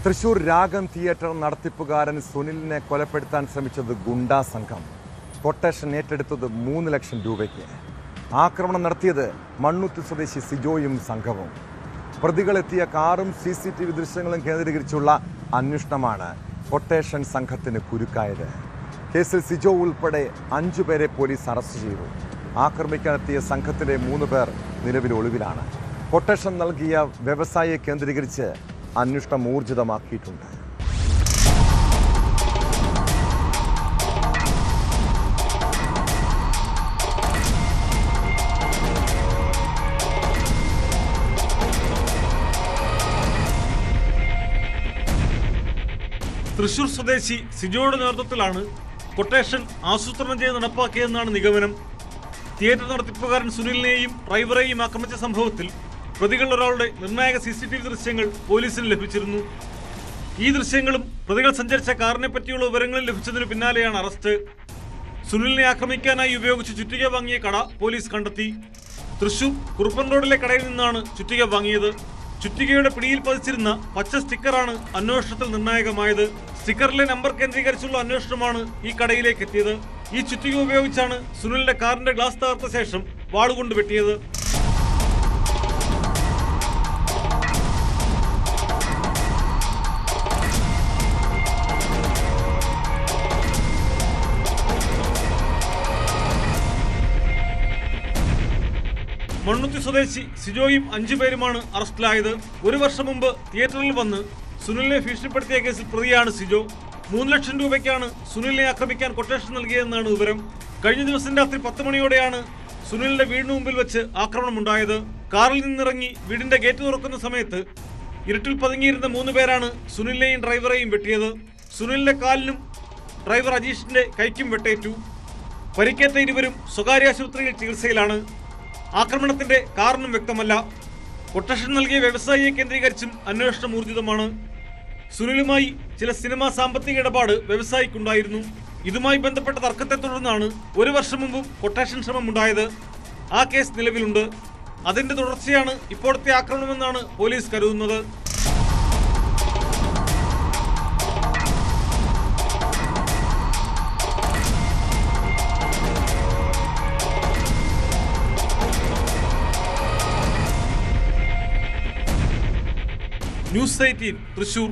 തൃശൂർ രാഗം തിയേറ്റർ നടത്തിപ്പുകാരൻ സുനിലിനെ കൊലപ്പെടുത്താൻ ശ്രമിച്ചത് ഗുണ്ടാ സംഘം. കൊട്ടേഷൻ ഏറ്റെടുത്തത് 3 ലക്ഷം രൂപയ്ക്ക്. ആക്രമണം നടത്തിയത് മണ്ണുത്തി സ്വദേശി സിജോയും സംഘവും. പ്രതികളെത്തിയ കാറും CCTV ദൃശ്യങ്ങളും കേന്ദ്രീകരിച്ചുള്ള അന്വേഷണമാണ് കൊട്ടേഷൻ സംഘത്തിന് കുരുക്കായത്. കേസിൽ സിജോ ഉൾപ്പെടെ 5 പേരെ പോലീസ് അറസ്റ്റ് ചെയ്തു. ആക്രമിക്കാനെത്തിയ സംഘത്തിലെ 3 പേർ നിലവിൽ ഒളിവിലാണ്. കൊട്ടേഷൻ നൽകിയ വ്യവസായിയെ കേന്ദ്രീകരിച്ച് അന്വേഷണം ഊർജിതമാക്കിയിട്ടുണ്ട്. തൃശൂർ സ്വദേശി സിജോയുടെ നേതൃത്വത്തിലാണ് കൊട്ടേഷൻ ആസൂത്രണം ചെയ്ത് നടപ്പാക്കിയതെന്നാണ് നിഗമനം. തിയേറ്റർ നടത്തിപ്പുകാരൻ സുനിലിനെയും ഡ്രൈവറെയും ആക്രമിച്ച സംഭവത്തിൽ പ്രതികളിൽ ഒരാളുടെ നിർണായക CCTV ദൃശ്യങ്ങൾ പോലീസിന് ലഭിച്ചിരുന്നു. ഈ ദൃശ്യങ്ങളും പ്രതികൾ സഞ്ചരിച്ച കാറിനെ പറ്റിയുള്ള വിവരങ്ങളും ലഭിച്ചതിനു പിന്നാലെയാണ് അറസ്റ്റ്. സുനിലിനെ ആക്രമിക്കാനായി ഉപയോഗിച്ച് ചുറ്റിക വാങ്ങിയ കട പോലീസ് കണ്ടെത്തി. തൃശൂർ കുറുപ്പൻ റോഡിലെ കടയിൽ നിന്നാണ് ചുറ്റിക വാങ്ങിയത്. ചുറ്റികയുടെ പിടിയിൽ പതിച്ചിരുന്ന പച്ച സ്റ്റിക്കറാണ് അന്വേഷണത്തിൽ നിർണായകമായത്. സ്റ്റിക്കറിലെ നമ്പർ കേന്ദ്രീകരിച്ചുള്ള അന്വേഷണമാണ് ഈ കടയിലേക്ക് എത്തിയത്. ഈ ചുറ്റിക ഉപയോഗിച്ചാണ് സുനിലിന്റെ കാറിന്റെ ഗ്ലാസ് തകർത്ത ശേഷം വാളുകൊണ്ട് വെട്ടിയത്. മണ്ണുത്തി സ്വദേശി സിജോയും 5 പേരുമാണ് അറസ്റ്റിലായത്. 1 വർഷം മുമ്പ് തിയേറ്ററിൽ വന്ന് സുനിലിനെ ഭീഷണിപ്പെടുത്തിയ കേസിൽ പ്രതിയാണ് സിജോ. 3 ലക്ഷം രൂപയ്ക്കാണ് സുനിലിനെ ആക്രമിക്കാൻ കൊട്ടേഷൻ നൽകിയതെന്നാണ് വിവരം. കഴിഞ്ഞ ദിവസം രാത്രി 10 മണിയോടെയാണ് സുനിലിന്റെ വീടിന് മുമ്പിൽ വെച്ച് ആക്രമണമുണ്ടായത്. കാറിൽ നിന്നിറങ്ങി വീടിന്റെ ഗേറ്റ് തുറക്കുന്ന സമയത്ത് ഇരുട്ടിൽ പതുങ്ങിയിരുന്ന 3 പേരാണ് സുനിലിനെയും ഡ്രൈവറെയും വെട്ടിയത്. സുനിലിന്റെ കാലിനും ഡ്രൈവർ അജീഷിന്റെ കൈക്കും വെട്ടേറ്റു. പരിക്കേറ്റ ഇരുവരും സ്വകാര്യ ആശുപത്രിയിൽ ചികിത്സയിലാണ്. ആക്രമണത്തിന്റെ കാരണം വ്യക്തമല്ല. കൊട്ടേഷൻ നൽകിയ വ്യവസായിയെ കേന്ദ്രീകരിച്ചും അന്വേഷണം ഊർജിതമാണ്. സുനിലുമായി ചില സിനിമാ സാമ്പത്തിക ഇടപാട് വ്യവസായിക്കുണ്ടായിരുന്നു. ഇതുമായി ബന്ധപ്പെട്ട തർക്കത്തെ തുടർന്നാണ് 1 വർഷം മുമ്പും കൊട്ടേഷൻ ശ്രമമുണ്ടായത്. ആ കേസ് നിലവിലുണ്ട്. അതിന്റെ തുടർച്ചയാണ് ഇപ്പോഴത്തെ ആക്രമണമെന്നാണ് പോലീസ് കരുതുന്നത്. ന്യൂസ് 18 തൃശൂർ.